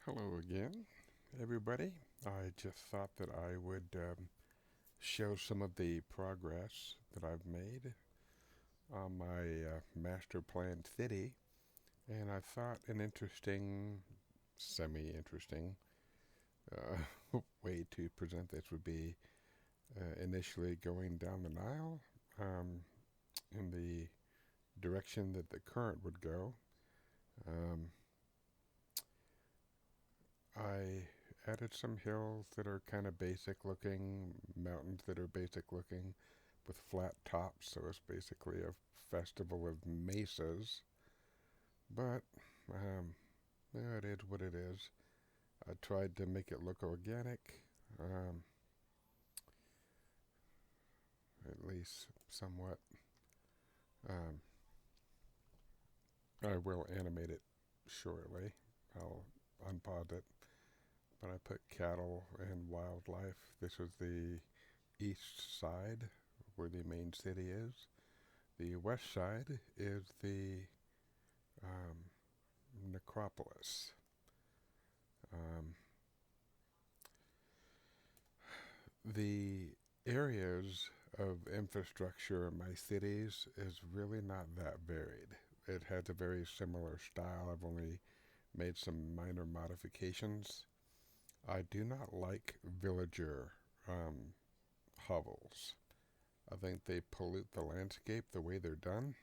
Hello again, everybody. I just thought that I would show some of the progress that I've made on my master plan city, and I thought an interesting, semi interesting way to present this would be initially going down the Nile um, in the direction that the current would go. Um, I added some hills that are kind of basic looking, mountains that are basic looking with flat tops, so it's basically a festival of mesas. But it is what it is. I tried to make it look organic, um, at least somewhat. Um, I will animate it shortly. I'll unpause it. But I put cattle and wildlife. This is the east side where the main city is. The west side is the um, necropolis. Um, the areas of infrastructure in my cities is really not that varied. It has a very similar style. I've only made some minor modifications. I do not like villager um, hovels. I think they pollute the landscape the way they're done.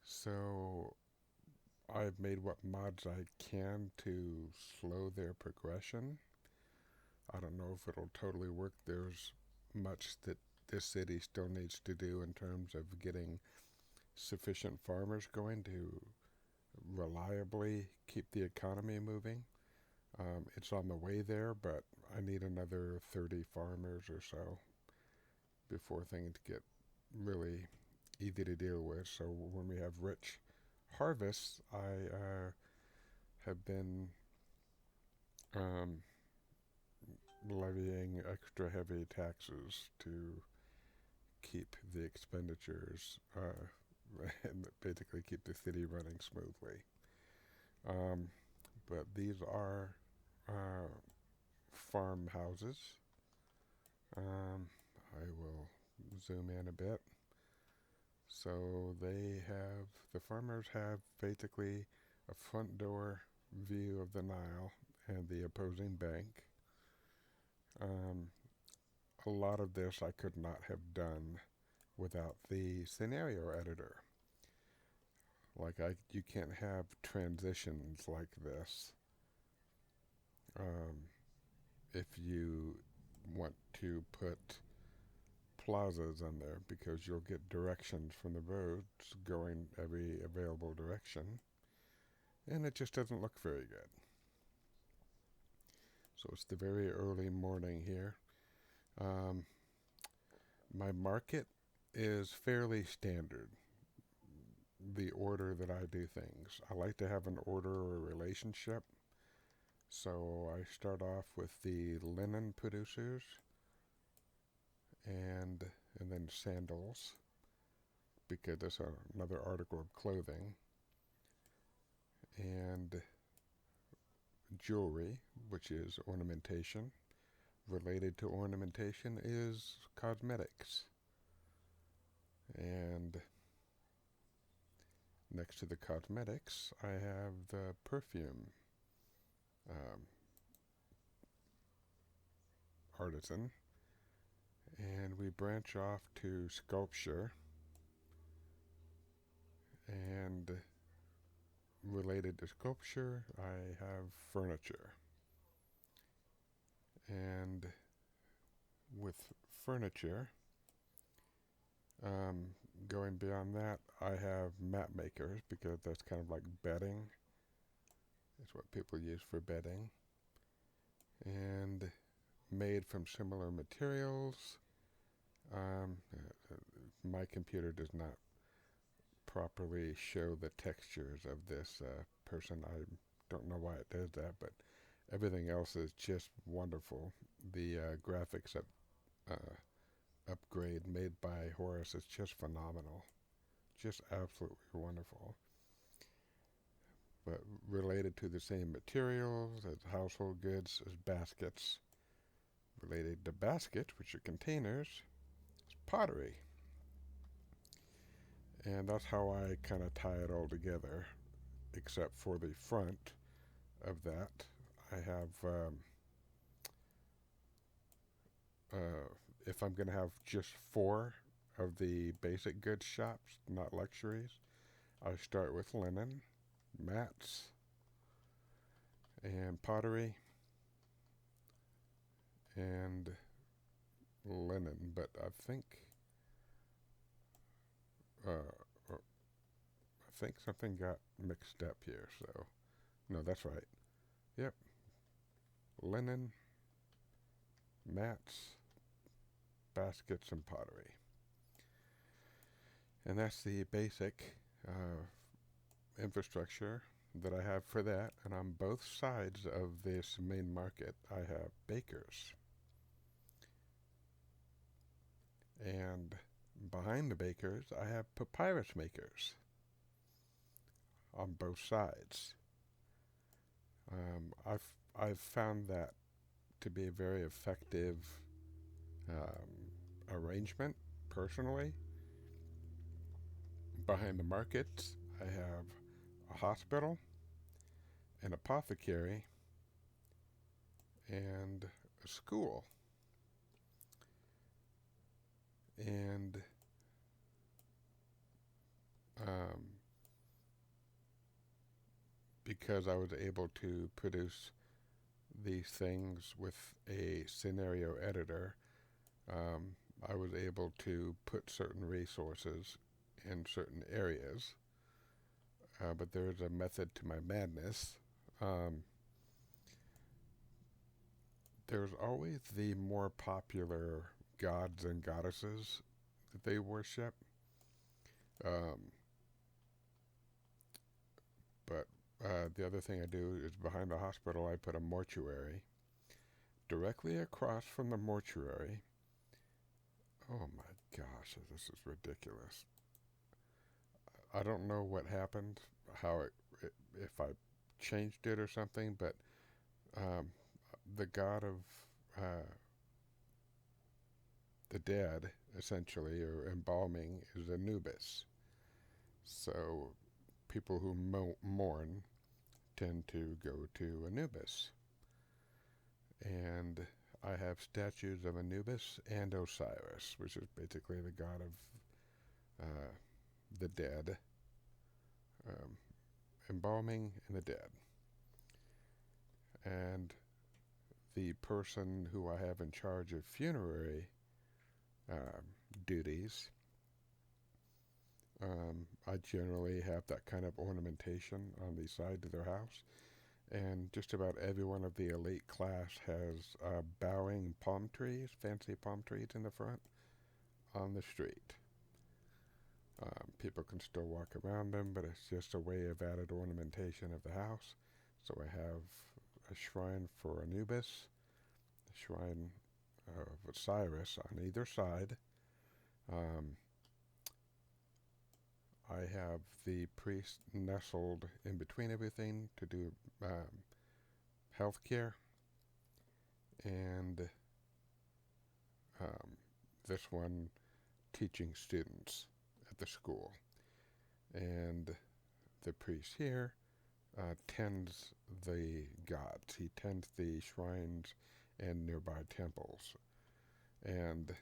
So I've made what mods I can to slow their progression. I don't know if it'll totally work. There's much that this city still needs to do in terms of getting sufficient farmers going to reliably keep the economy moving. It's on the way there, but I need another 30 farmers or so before things get really easy to deal with. So when we have rich harvests, I have been um, levying extra heavy taxes to keep the expenditures and basically keep the city running smoothly. Um, but these are uh, farmhouses. Um, I will zoom in a bit. So the farmers have basically a front door view of the Nile and the opposing bank. Um, a lot of this I could not have done without the scenario editor. You can't have transitions like this um, if you want to put plazas on there because you'll get directions from the roads going every available direction, and it just doesn't look very good. So it's the very early morning here. Um, my market is fairly standard. The order that I do things. I like to have an order or a relationship. So I start off with the linen producers and and then sandals because that's another article of clothing and jewelry, which is ornamentation. Related to ornamentation is cosmetics. And next to the cosmetics, I have the perfume um, artisan. And we branch off to sculpture and related to sculpture, I have furniture. And with furniture, um, going beyond that, I have mat makers because that's kind of like bedding. It's what people use for bedding. And made from similar materials. My computer does not properly show the textures of this person. I don't know why it does that, but everything else is just wonderful. The graphics upgrade made by Horace is just phenomenal, just absolutely wonderful. but related to the same materials as household goods as baskets. Related to baskets, which are containers, is pottery. And that's how I kind of tie it all together, except for the front of that. I have, if I'm going to have just four of the basic goods shops, not luxuries, I start with linen, mats, and pottery, and linen. But uh, I think something got mixed up here. So no, that's right. Yep, linen, mats, baskets, and pottery. And that's the basic infrastructure that I have for that. And on both sides of this main market, I have bakers. And behind the bakers, I have papyrus makers on both sides. I've found that to be a very effective arrangement personally. Behind the markets, I have a hospital, an apothecary, and a school. And because I was able to produce these things with a scenario editor, I was able to put certain resources in certain areas. But there's a method to my madness. There's always the more popular gods and goddesses that they worship. Um, but the other thing I do is behind the hospital, I put a mortuary. Directly across from the mortuary, oh my gosh, this is ridiculous. I don't know what happened, how if I changed it or something, but um, the god of uh, the dead, essentially, or embalming, is Anubis. So people who mourn tend to go to Anubis. And I have statues of Anubis and Osiris, which is basically the god of the dead, um, embalming and the dead. And the person who I have in charge of funerary duties, I generally have that kind of ornamentation on the side of their house. And just about every one of the elite class has bowing palm trees, fancy palm trees in the front on the street. People can still walk around them, but it's just a way of added ornamentation of the house. So I have a shrine for Anubis, a shrine of Osiris on either side. I have the priest nestled in between everything to do health care, and this one teaching students at the school. And the priest here tends the gods. He tends the shrines and nearby temples. And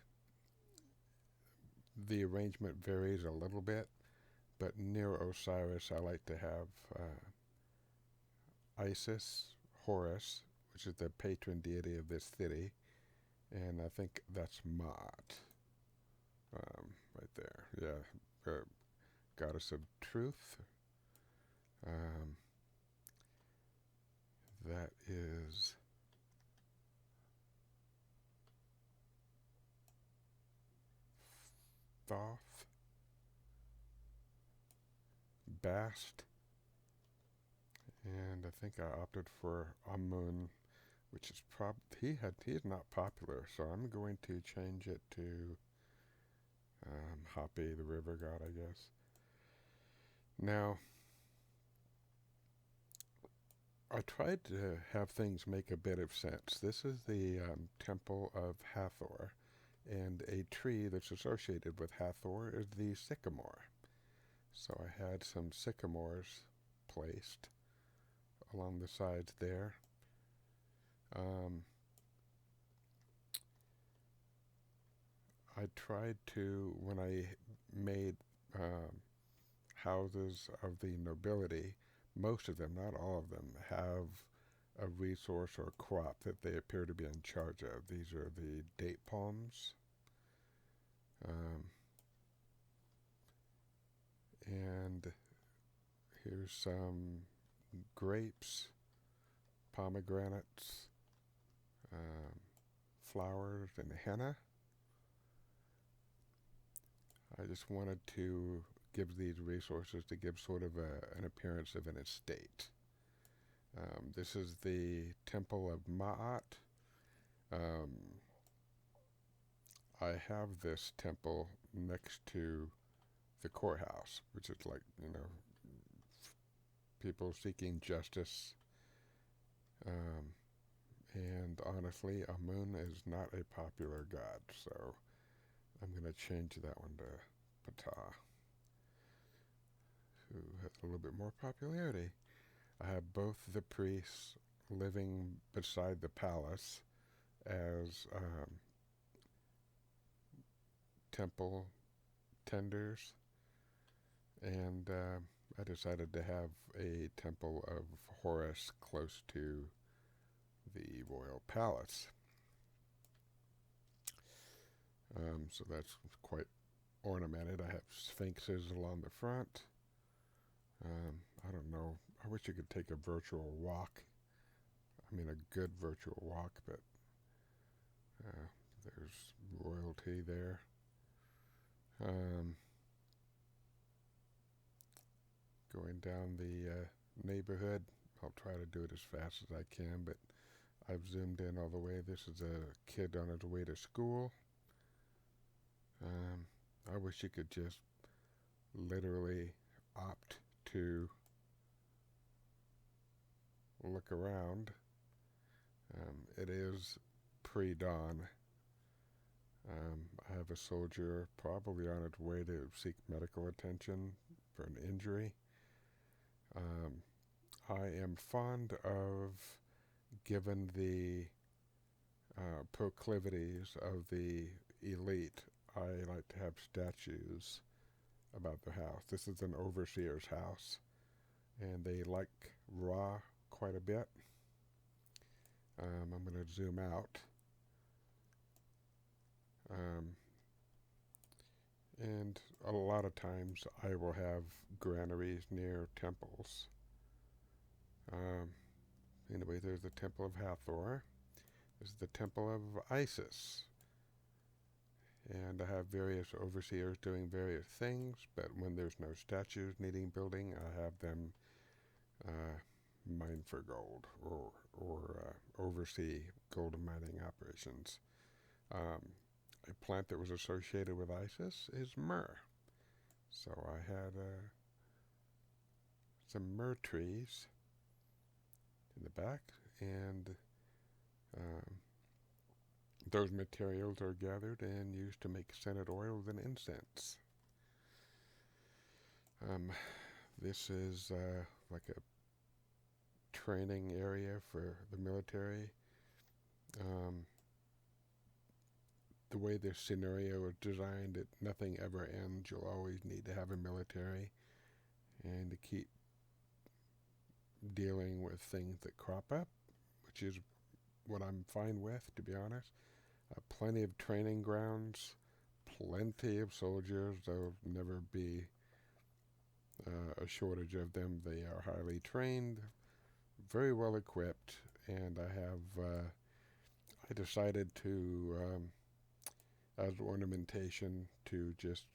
the arrangement varies a little bit, but near Osiris I like to have Isis, Horus, which is the patron deity of this city, and I think that's Maat, right there. Yeah, goddess of truth. That is Thoth, Bast, and I think I opted for Amun, which is he's not popular, so I'm going to change it to Hapi, the river god, I guess. Now, I tried to have things make a bit of sense. This is the Temple of Hathor, and a tree that's associated with Hathor is the sycamore. So I had some sycamores placed along the sides there. Um, I tried to, when I made houses of the nobility, most of them, not all of them, have a resource or crop that they appear to be in charge of. These are the date palms. Um, and here's some grapes, pomegranates, um, flowers, and henna. I just wanted to give these resources to give sort of an appearance of an estate. This is the Temple of Ma'at. Um, I have this temple next to the courthouse, which is like, people seeking justice. Um, and honestly, Amun is not a popular god, so I'm going to change that one to Ptah, who has a little bit more popularity. I have both the priests living beside the palace as temple tenders, and I decided to have a temple of Horus close to the royal palace. So that's quite ornamented. I have sphinxes along the front. I don't know. I wish you could take a virtual walk. I mean, a good virtual walk, but there's royalty there. Going down the neighborhood. I'll try to do it as fast as I can, but I've zoomed in all the way. This is a kid on his way to school. I wish you could just literally opt to look around. It is pre-dawn. I have a soldier probably on its way to seek medical attention for an injury. I am fond of, given the proclivities of the elite, I like to have statues about the house. This is an overseer's house, and they like Ra quite a bit. I'm going to zoom out. And a lot of times I will have granaries near temples. Anyway, there's the Temple of Hathor. This is the Temple of Isis. And I have various overseers doing various things, but when there's no statues needing building, I have them mine for gold or oversee gold mining operations. A plant that was associated with Isis is myrrh. So I had some myrrh trees in the back, and those materials are gathered and used to make scented oils and incense. This is like a training area for the military. The way this scenario is designed, nothing ever ends. You'll always need to have a military and to keep dealing with things that crop up, which is what I'm fine with, to be honest. Plenty of training grounds, plenty of soldiers. There'll never be a shortage of them. They are highly trained, very well equipped, and I decided to, as ornamentation, to just,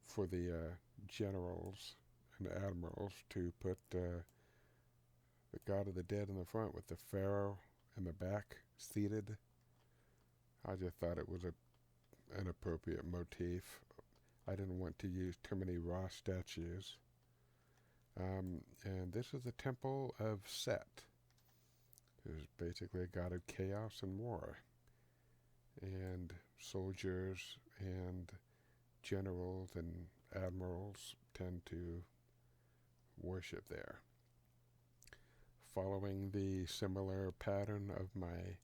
for the generals and admirals, to put the god of the dead in the front with the pharaoh in the back, seated. I just thought it was an appropriate motif. I didn't want to use too many Ra statues. And this is the temple of Set, who's basically a god of chaos and war. And soldiers and generals and admirals tend to worship there. Following the similar pattern of my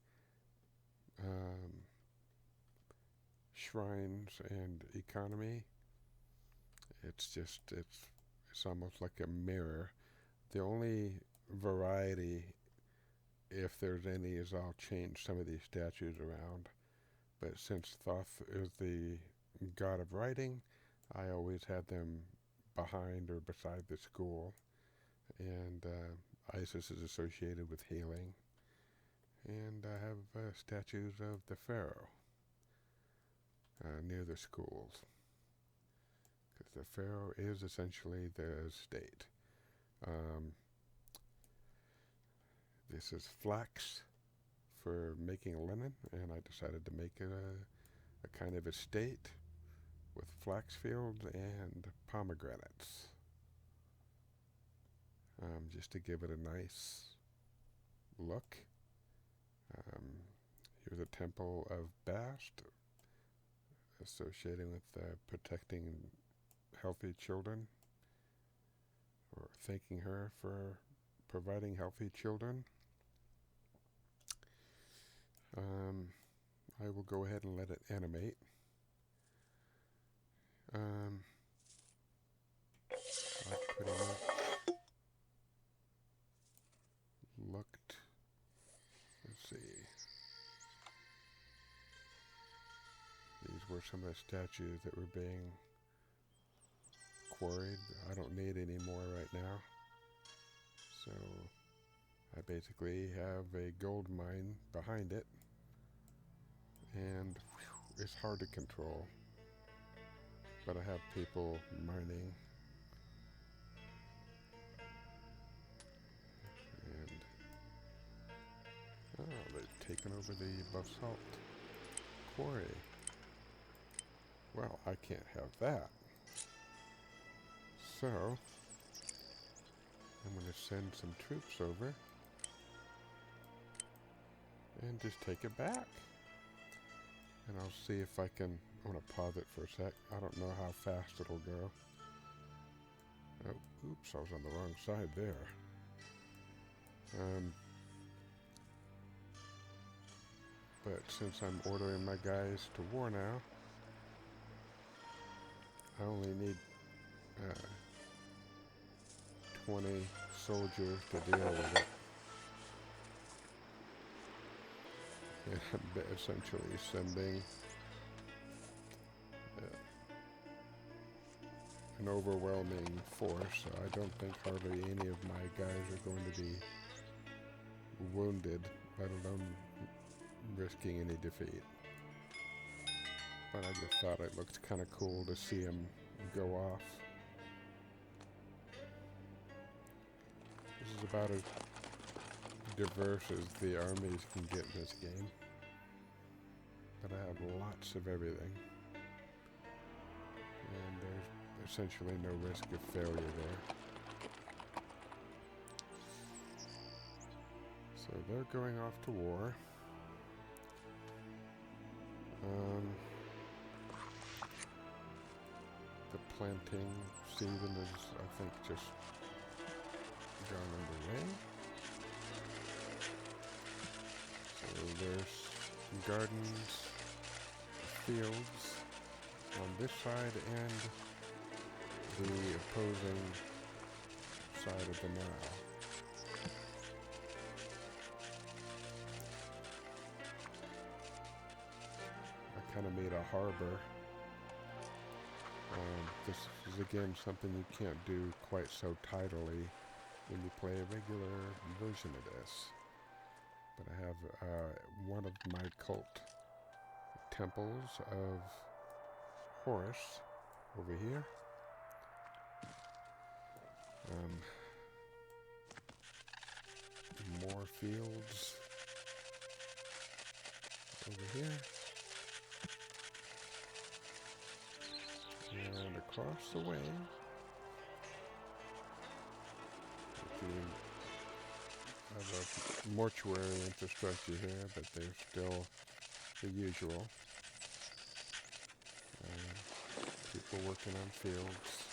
shrines and economy, it's almost like a mirror. The only variety, if there's any, is I'll change some of these statues around. But since Thoth is the god of writing, I always had them behind or beside the school. And Isis is associated with healing. And I have statues of the pharaoh near the schools. Because the pharaoh is essentially the state. This is flax for making linen, and I decided to make it a kind of estate with flax fields and pomegranates, just to give it a nice look. Here's a temple of Bast, associated with protecting healthy children, or thanking her for providing healthy children. I will go ahead and let it animate. I pretty much looked, let's see, these were some of the statues that were being quarried. I don't need any more right now, so I basically have a gold mine behind it, and it's hard to control, but I have people mining, and they've taken over the basalt quarry. Well, I can't have that, so I'm going to send some troops over and just take it back. And I'll see if I can, I'm going to pause it for a sec. I don't know how fast it'll go. Oh, oops, I was on the wrong side there. But since I'm ordering my guys to war now, I only need 20 soldiers to deal with it. And I'm essentially sending an overwhelming force. So I don't think hardly any of my guys are going to be wounded, let alone risking any defeat. But I just thought it looked kind of cool to see him go off. This is about as diverse as the armies can get in this game. But I have lots of everything. And there's essentially no risk of failure there. So they're going off to war. The planting season is, I think, just gone underway. So there's gardens, fields on this side and the opposing side of the Nile. I kind of made a harbor. This is again something you can't do quite so tidily when you play a regular version of this. But I have one of my cult temples of Horus over here. More fields over here. And across the way have a mortuary infrastructure here, but there's still the usual. People working on fields.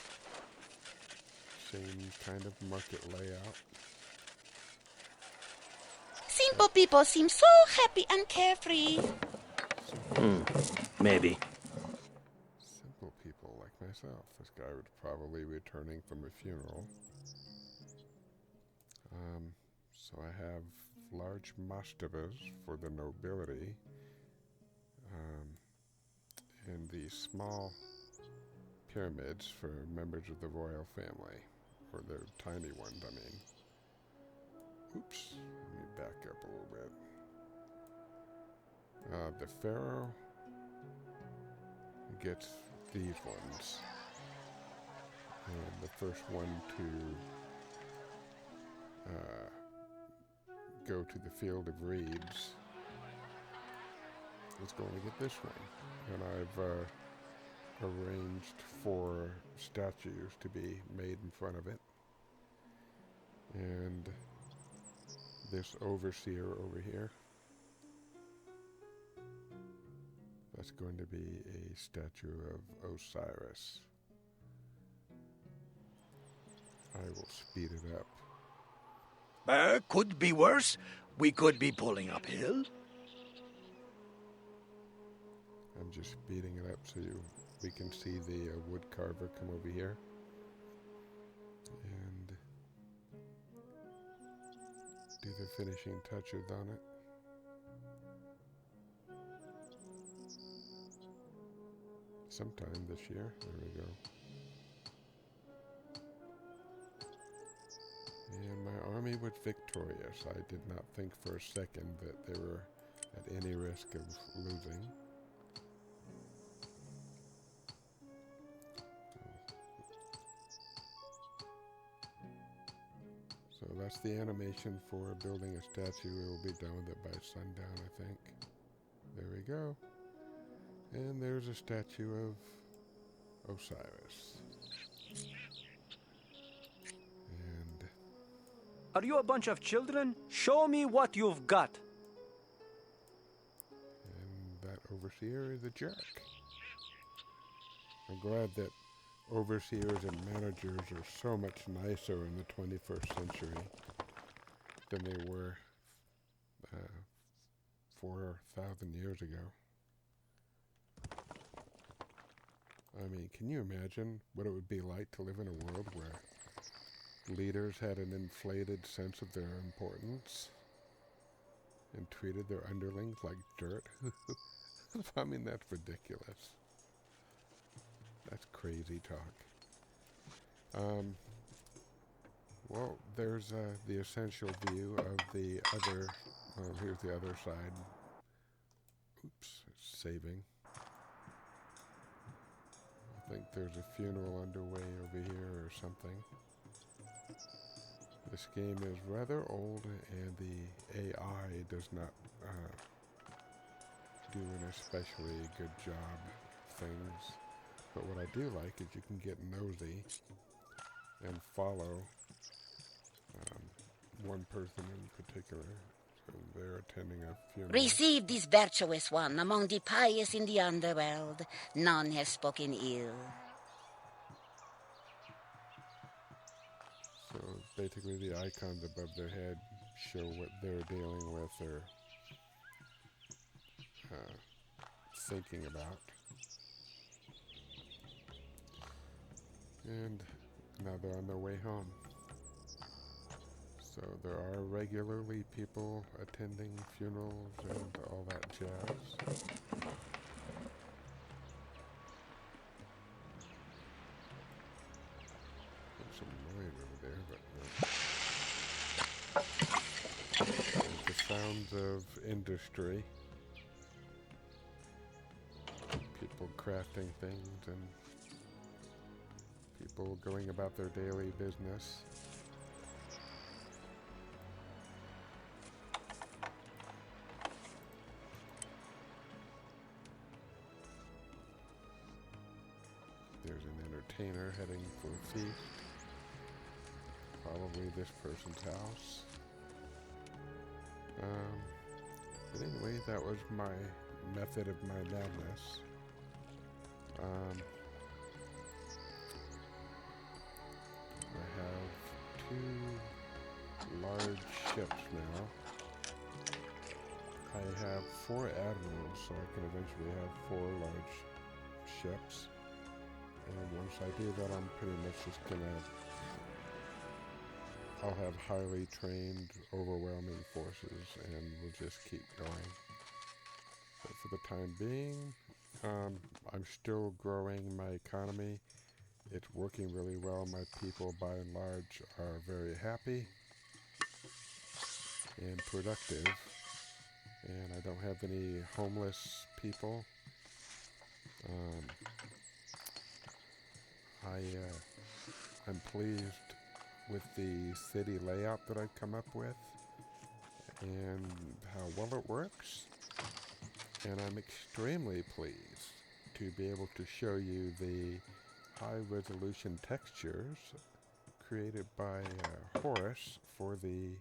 Same kind of market layout. Simple people seem so happy and carefree. Maybe. Simple people like myself. This guy would probably be returning from a funeral. So I have large mastabas for the nobility, and these small pyramids for members of the royal family, or the tiny ones, I mean. Oops, let me back up a little bit. The pharaoh gets these ones, and the first one to go to the field of reeds is going to get this one. And I've arranged 4 statues to be made in front of it. And this overseer over here, that's going to be a statue of Osiris. I will speed it up. Could be worse. We could be pulling uphill. I'm just speeding it up so we can see the wood carver come over here. And do the finishing touches on it. Sometime this year. There we go. And my army was victorious. I did not think for a second that they were at any risk of losing. So that's the animation for building a statue. We'll be done with it by sundown, I think. There we go. And there's a statue of Osiris. And are you a bunch of children? Show me what you've got. And that overseer is a jerk. I'm glad that overseers and managers are so much nicer in the 21st century than they were 4,000 years ago. I mean, can you imagine what it would be like to live in a world where leaders had an inflated sense of their importance and treated their underlings like dirt? I mean, that's ridiculous. That's crazy talk. Well, there's the essential view of the other, here's the other side. Oops, it's saving. I think there's a funeral underway over here or something. This game is rather old and the AI does not do an especially good job of things. But what I do like is you can get nosy and follow one person in particular. So they're attending a funeral. Receive this virtuous one among the pious in the underworld. None have spoken ill. So basically the icons above their head show what they're dealing with or thinking about. And now they're on their way home. So there are regularly people attending funerals and all that jazz. There's some noise over there, but there's the sounds of industry. People crafting things and people going about their daily business. There's an entertainer heading for a feast. Probably this person's house. that was my method of my madness. I have 2 large ships now. I have 4 admirals, so I can eventually have 4 large ships. And once I do that, I'm pretty much just gonna... I'll have highly trained, overwhelming forces, and we'll just keep going. But for the time being, I'm still growing my economy. It's working really well. My people, by and large, are very happy and productive. And I don't have any homeless people. I'm pleased with the city layout that I've come up with and how well it works. And I'm extremely pleased to be able to show you the high-resolution textures created by Horace for the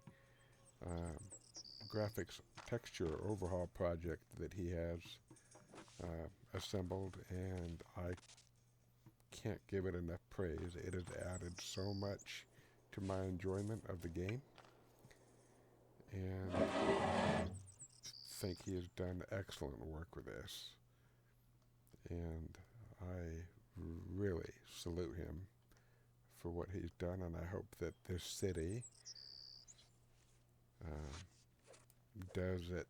graphics texture overhaul project that he has assembled, and I can't give it enough praise. It has added so much to my enjoyment of the game, and I think he has done excellent work with this, and I really salute him for what he's done, and I hope that this city does it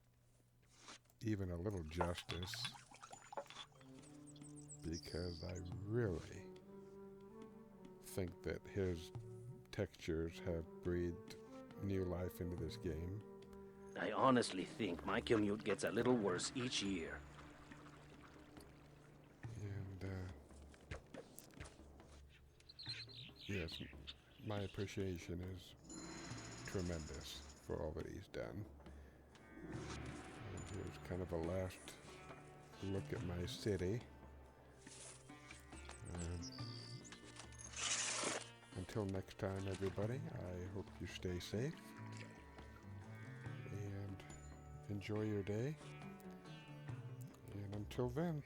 even a little justice, because I really think that his textures have breathed new life into this game. I honestly think my commute gets a little worse each year. And, yes, my appreciation is tremendous for all that he's done. And here's kind of a last look at my city. Until next time, everybody, I hope you stay safe and enjoy your day. And until then...